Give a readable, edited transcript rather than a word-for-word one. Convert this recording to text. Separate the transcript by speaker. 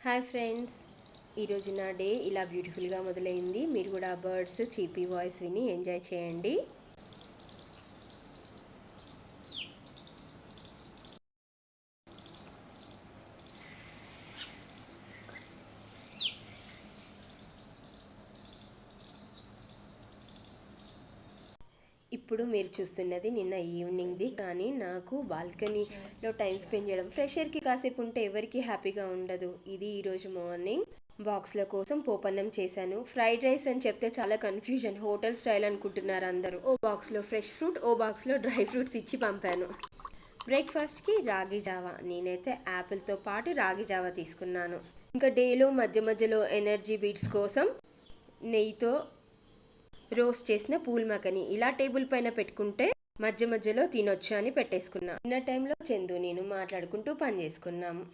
Speaker 1: Hi friends, ఈరోజు నా day ఇలా బ్యూటిఫుల్గా మొదలైంది. మీరు కూడా బర్డ్స్ చీపీ వాయిస్ విని ఎంజాయ్ చేయండి. ఇప్పుడు మీరు చూస్తున్నది నిన్న ఈవినింగ్ది. కానీ నాకు బాల్కనీలో టైం స్పెండ్ చేయడం, ఫ్రెష్ ఎయిర్కి కాసేపు ఉంటే ఎవరికి హ్యాపీగా ఉండదు. ఇది ఈరోజు మార్నింగ్ బాక్స్ల కోసం పోపన్నం చేశాను. ఫ్రైడ్ రైస్ అని చెప్తే చాలా కన్ఫ్యూజన్, హోటల్ స్టైల్ అనుకుంటున్నారు అందరూ. ఓ బాక్స్లో ఫ్రెష్ ఫ్రూట్, ఓ బాక్స్లో డ్రై ఫ్రూట్స్ ఇచ్చి పంపాను. బ్రేక్ఫాస్ట్కి రాగి జావా. నేనైతే యాపిల్తో పాటు రాగి జావా తీసుకున్నాను. ఇంకా డేలో మధ్య మధ్యలో ఎనర్జీ బీట్స్ కోసం నెయ్యితో రోస్ట్ చేసిన పూల్ మకని ఇలా టేబుల్ పైన పెట్టుకుంటే మధ్య మధ్యలో తినొచ్చు అని పెట్టేసుకున్నా. డిన్నర్ టైంలో చందు నేను మాట్లాడుకుంటూ పని చేసుకున్నాము.